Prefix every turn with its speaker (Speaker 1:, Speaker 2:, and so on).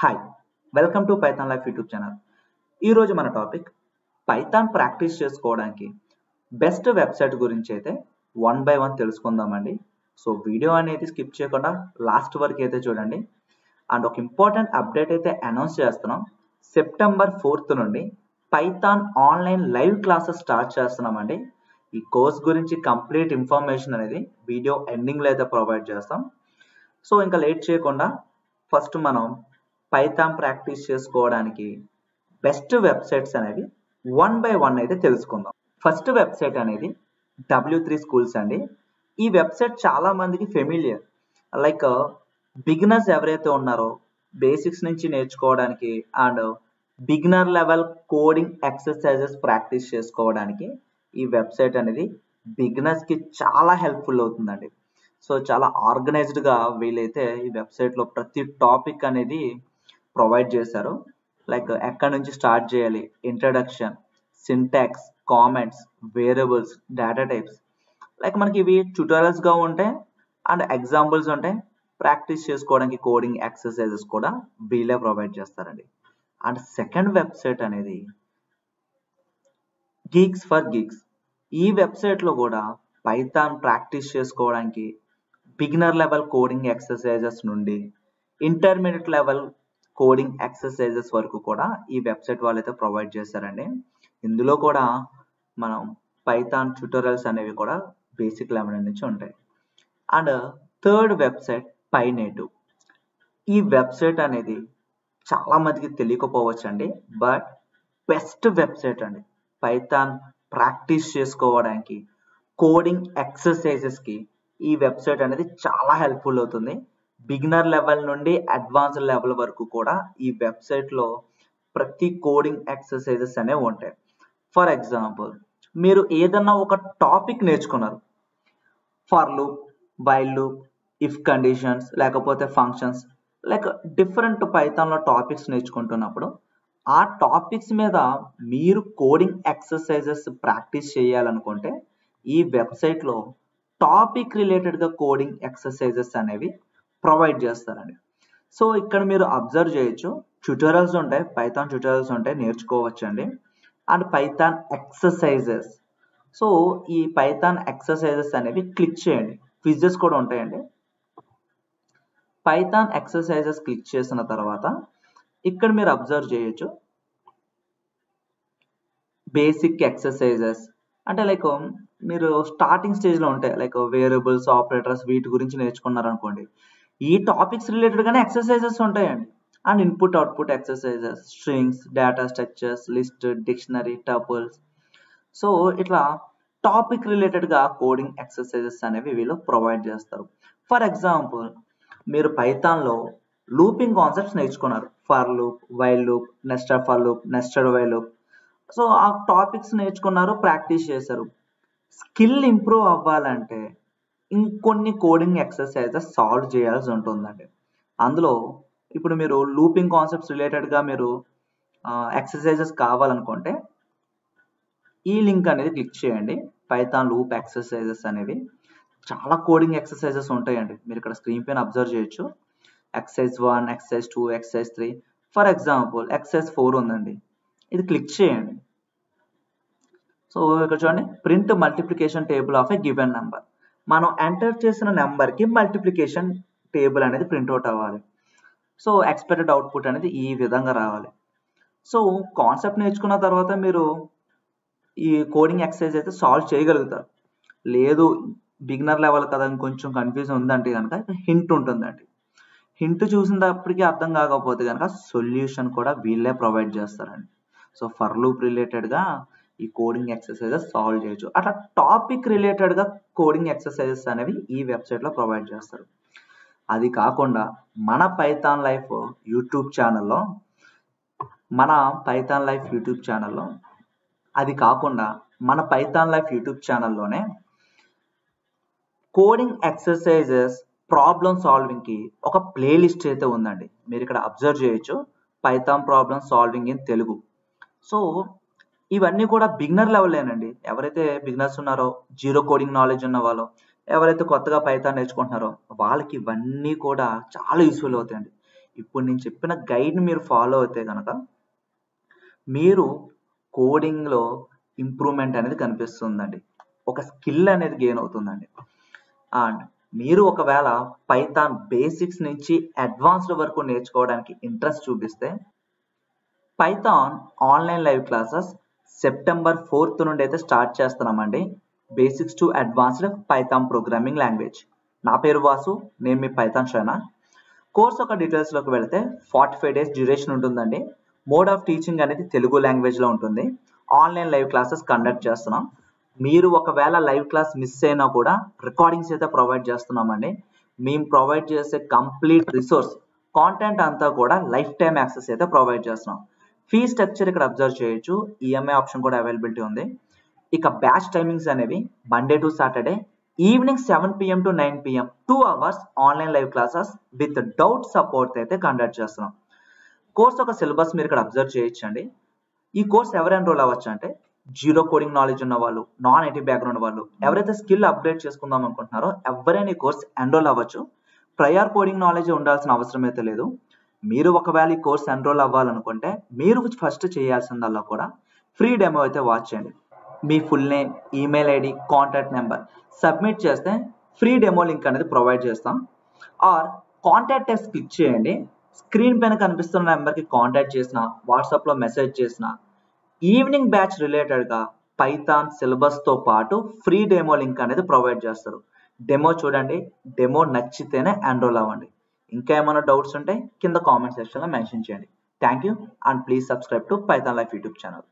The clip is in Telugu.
Speaker 1: Hi welcome to Python life YouTube channel. ఈరోజు మన టాపిక్ పైథాన్ ప్రాక్టీస్ చేసుకోవడానికి బెస్ట్ వెబ్సైట్ గురించి అయితే వన్ బై వన్ తెలుసుకుందామండి. సో వీడియో అనేది స్కిప్ చేయకుండా లాస్ట్ వరకు అయితే చూడండి. అండ్ ఒక ఇంపార్టెంట్ అప్డేట్ అయితే అనౌన్స్ చేస్తున్నాం. సెప్టెంబర్ 4th నుండి Python online live classes start చేస్తున్నామండి. ఈ కోర్స్ గురించి కంప్లీట్ ఇన్ఫర్మేషన్ అనేది వీడియో ఎండింగ్లో అయితే ప్రొవైడ్ చేస్తాం. సో ఇంకా లేట్ చేయకుండా ఫస్ట్ మనం పైథాన్ ప్రాక్టీస్ చేసుకోవడానికి బెస్ట్ వెబ్సైట్స్ అనేవి వన్ బై వన్ అయితే తెలుసుకుందాం. ఫస్ట్ వెబ్సైట్ అనేది W3 స్కూల్స్ అండి. ఈ వెబ్సైట్ చాలా మందికి ఫెమిలియర్. లైక్ బిగినర్స్ ఎవరైతే ఉన్నారో బేసిక్స్ నుంచి నేర్చుకోవడానికి and beginner level coding exercises practice చేసుకోవడానికి ఈ వెబ్సైట్ అనేది బిగినర్స్కి చాలా హెల్ప్ఫుల్ అవుతుందండి. సో చాలా ఆర్గనైజ్డ్గా వీలైతే ఈ వెబ్సైట్లో ప్రతి టాపిక్ అనేది ప్రొవైడ్ చేశారు. లైక్ ఎక్కడి నుంచి స్టార్ట్ చేయాలి, introduction, syntax, comments, variables, data types, like మనకి ఇవి ట్యూటోరియల్స్గా ఉంటాయి అండ్ ఎగ్జాంపుల్స్ ఉంటాయి. ప్రాక్టీస్ చేసుకోవడానికి కోడింగ్ ఎక్సర్సైజెస్ కూడా వీళ్ళే ప్రొవైడ్ చేస్తారండి. అండ్ సెకండ్ వెబ్సైట్ అనేది గీక్స్ ఫర్ గీక్స్. ఈ వెబ్సైట్లో కూడా పైథాన్ ప్రాక్టీస్ చేసుకోవడానికి బిగినర్ లెవెల్ కోడింగ్ ఎక్సర్సైజెస్ నుండి ఇంటర్మీడియట్ లెవెల్ కోడింగ్ ఎక్సర్సైజెస్ వరకు కూడా ఈ వెబ్సైట్ వాళ్ళైతే ప్రొవైడ్ చేశారండి. ఇందులో కూడా మనం పైథాన్ ట్యూటోరియల్స్ అనేవి కూడా బేసిక్ లెవెల్ నుంచి ఉంటాయి. And third website PYnative. ఈ వెబ్సైట్ అనేది చాలా మందికి తెలియకపోవచ్చు అండి, బట్ బెస్ట్ వెబ్సైట్ అండి. పైథాన్ ప్రాక్టీస్ చేసుకోవడానికి కోడింగ్ ఎక్సర్సైజెస్కి ఈ వెబ్సైట్ అనేది చాలా హెల్ప్ఫుల్ అవుతుంది. బిగినర్ లెవెల్ నుండి అడ్వాన్స్డ్ లెవెల్ వరకు కూడా ఈ వెబ్సైట్లో ప్రతి కోడింగ్ ఎక్సర్సైజెస్ అనేవి ఉంటాయి. ఫర్ ఎగ్జాంపుల్, మీరు ఏదన్నా ఒక టాపిక్ నేర్చుకున్నారు, for loop, while loop, if conditions, లేకపోతే ఫంక్షన్స్, లైక్ డిఫరెంట్ పైథాన్లో టాపిక్స్ నేర్చుకుంటున్నప్పుడు ఆ టాపిక్స్ మీద మీరు కోడింగ్ ఎక్సర్సైజెస్ ప్రాక్టీస్ చేయాలనుకుంటే ఈ వెబ్సైట్లో టాపిక్ రిలేటెడ్గా కోడింగ్ ఎక్సర్సైజెస్ అనేవి ప్రొవైడ్ చేస్తారండి. సో ఇక్కడ మీరు అబ్జర్వ్ చేయొచ్చు, ట్యూటోరియల్స్ ఉంటాయి, పైథాన్ ట్యూటోరియల్స్ ఉంటాయి, నేర్చుకోవచ్చు అండి. And Python exercises. సో ఈ పైథాన్ ఎక్సర్సైజెస్ అనేవి క్లిక్ చేయండి. క్విజెస్ కూడా ఉంటాయండి. పైథాన్ ఎక్సర్సైజెస్ క్లిక్ చేసిన తర్వాత ఇక్కడ మీరు అబ్జర్వ్ చేయొచ్చు బేసిక్ ఎక్సర్సైజెస్. అంటే లైక్ మీరు స్టార్టింగ్ స్టేజ్లో ఉంటాయి, లైక్ వేరియబుల్స్, ఆపరేటర్స్, వీటి గురించి నేర్చుకున్నారనుకోండి, ఈ టాపిక్స్ రిలేటెడ్గానే ఎక్సర్సైజెస్ ఉంటాయండి. And input output exercises, strings, data structures, list, dictionary, tuples. So ఇట్లా టాపిక్ రిలేటెడ్గా కోడింగ్ ఎక్సర్సైజెస్ అనేవి వీళ్ళు ప్రొవైడ్ చేస్తారు. ఫర్ ఎగ్జాంపుల్, మీరు పైథాన్లో లూపింగ్ కాన్సెప్ట్స్ నేర్చుకున్నారు, for loop, while loop, nested for loop, nested while loop. So ఆ టాపిక్స్ నేర్చుకున్నారు, ప్రాక్టీస్ చేశారు. స్కిల్ ఇంప్రూవ్ అవ్వాలంటే ఇంకొన్ని కోడింగ్ ఎక్సర్సైజెస్ సాల్వ్ చేయాల్సి ఉంటుందండి. అందులో ఇప్పుడు మీరు లూపింగ్ కాన్సెప్ట్స్ రిలేటెడ్గా మీరు ఎక్సర్సైజెస్ కావాలనుకుంటే ఈ లింక్ అనేది క్లిక్ చేయండి. పైథాన్ లూప్ ఎక్సర్సైజెస్ అనేవి చాలా కోడింగ్ ఎక్సర్సైజెస్ ఉంటాయండి. మీరు ఇక్కడ స్క్రీన్ పైన అబ్జర్వ్ చేయొచ్చు. Exercise 1, exercise 2, exercise 3. For example exercise 4 ఉందండి, ఇది క్లిక్ చేయండి. సో ఇక్కడ చూడండి, print multiplication table of a given number. మనం ఎంటర్ చేసిన నెంబర్కి మల్టిప్లికేషన్ టేబుల్ అనేది ప్రింట్అవుట్ అవ్వాలి. సో ఎక్స్పెక్టెడ్ అవుట్పుట్ అనేది ఈ విధంగా రావాలి. సో కాన్సెప్ట్ నేర్చుకున్న తర్వాత మీరు ఈ కోడింగ్ ఎక్సర్సైజ్ అయితే సాల్వ్ చేయగలుగుతారు. లేదు బిగినర్ లెవెల్ కదా, ఇంకొంచెం కన్ఫ్యూజన్ ఉందంటే కనుక హింట్ ఉంటుందండి. హింట్ చూసినప్పటికీ అర్థం కాకపోతే కనుక సొల్యూషన్ కూడా వీళ్ళే ప్రొవైడ్ చేస్తారండి. సో ఫర్ లూప్ రిలేటెడ్గా ఈ కోడింగ్ ఎక్సర్సైజెస్ సాల్వ్ చేయొచ్చు. అట్లా టాపిక్ రిలేటెడ్గా కోడింగ్ ఎక్సర్సైజెస్ అనేవి ఈ వెబ్సైట్లో ప్రొవైడ్ చేస్తారు. అది కాకుండా మన పైథాన్ లైఫ్ యూట్యూబ్ ఛానల్లో అది కాకుండా మన పైథాన్ లైఫ్ యూట్యూబ్ ఛానల్లోనే కోడింగ్ ఎక్సర్సైజెస్ ప్రాబ్లమ్ సాల్వింగ్కి ఒక ప్లేలిస్ట్ అయితే ఉందండి. మీరు ఇక్కడ అబ్జర్వ్ చేయొచ్చు, Python problem solving in Telugu. So ఇవన్నీ కూడా బిగినర్ లెవెల్లేనండి. ఎవరైతే బిగినర్స్ ఉన్నారో, జీరో కోడింగ్ నాలెడ్జ్ ఉన్న వాళ్ళు, ఎవరైతే కొత్తగా పైథాన్ నేర్చుకుంటున్నారో వాళ్ళకి ఇవన్నీ కూడా చాలా యూస్ఫుల్ అవుతాయండి. ఇప్పుడు నేను చెప్పిన గైడ్ని మీరు ఫాలో అయితే కనుక మీరు కోడింగ్లో ఇంప్రూవ్మెంట్ అనేది కనిపిస్తుందండి, ఒక స్కిల్ అనేది గెయిన్ అవుతుందండి. అండ్ మీరు ఒకవేళ పైథాన్ బేసిక్స్ నుంచి అడ్వాన్స్డ్ వరకు నేర్చుకోవడానికి ఇంట్రెస్ట్ చూపిస్తే Python online live classes September 4th నుండి అయితే స్టార్ట్ చేస్తున్నామండి. Basics to advanced Python programming language. నా పేరు వాసు, నేను మీ పైథాన్ శ్రేనా. కోర్స్ యొక్క డీటెయిల్స్లోకి వెళ్తే 45 days డ్యూరేషన్ ఉంటుందండి. మోడ్ ఆఫ్ టీచింగ్ అనేది తెలుగు లాంగ్వేజ్లో ఉంటుంది. ఆన్లైన్ లైవ్ క్లాసెస్ కండక్ట్ చేస్తున్నాం. మీరు ఒకవేళ లైవ్ క్లాస్ మిస్ అయినా కూడా రికార్డింగ్స్ అయితే ప్రొవైడ్ చేస్తున్నామండి. మేము ప్రొవైడ్ చేసే కంప్లీట్ రిసోర్స్ కాంటెంట్ అంతా కూడా లైఫ్ టైమ్ యాక్సెస్ అయితే ప్రొవైడ్ చేస్తున్నాం. ఫీ స్ట్రక్చర్ ఇక్కడ అబ్జర్వ్ చేయొచ్చు, ఈఎంఐ ఆప్షన్ కూడా అవైలబిలిటీ ఉంది. ఇక బ్యాచ్ టైమింగ్స్ అనేవి Monday to Saturday evening 7 PM to 9 PM 2 hours online live classes with doubt support అయితే కండక్ట్ చేస్తున్నాం. కోర్స్ ఒక సిలబస్ మీరు ఇక్కడ అబ్జర్వ్ చేయొచ్చండి. ఈ కోర్స్ ఎవరు ఎన్రోల్ అవ్వచ్చు అంటే జీరో కోడింగ్ నాలెడ్జ్ ఉన్న వాళ్ళు, నాన్ ఐటీ బ్యాక్గ్రౌండ్ వాళ్ళు, ఎవరైతే స్కిల్ అప్గ్రేడ్ చేసుకుందాం అనుకుంటున్నారో ఎవరైనా ఈ కోర్స్ ఎన్రోల్ అవ్వచ్చు. ప్రయర్ కోడింగ్ నాలెడ్జ్ ఉండాల్సిన అవసరం అయితే లేదు. మీరు ఒకవేళ ఈ కోర్స్ ఎన్రోల్ అవ్వాలనుకుంటే మీరు ఫస్ట్ చేయాల్సిందల్లా కూడా ఫ్రీ డెమో అయితే వాచ్ చేయండి. మీ full name, email ID, contact number submit చేస్తే ఫ్రీ డెమో లింక్ అనేది ప్రొవైడ్ చేస్తాం. ఆర్ కాంటాక్ట్ టెక్స్ట్ క్లిక్ చేయండి. స్క్రీన్ పైన కనిపిస్తున్న నెంబర్కి కాంటాక్ట్ చేసిన, వాట్సాప్లో మెసేజ్ చేసిన ఈవినింగ్ బ్యాచ్ రిలేటెడ్గా పైథాన్ సిలబస్తో పాటు ఫ్రీ డెమో లింక్ అనేది ప్రొవైడ్ చేస్తారు. డెమో చూడండి, డెమో నచ్చితేనే ఎన్రోల్ అవ్వండి. ఇంకా ఏమైనా డౌట్స్ ఉంటే కింద కామెంట్ సెక్షన్లో మెన్షన్ చేయండి. Thank you and please subscribe to Python life YouTube channel.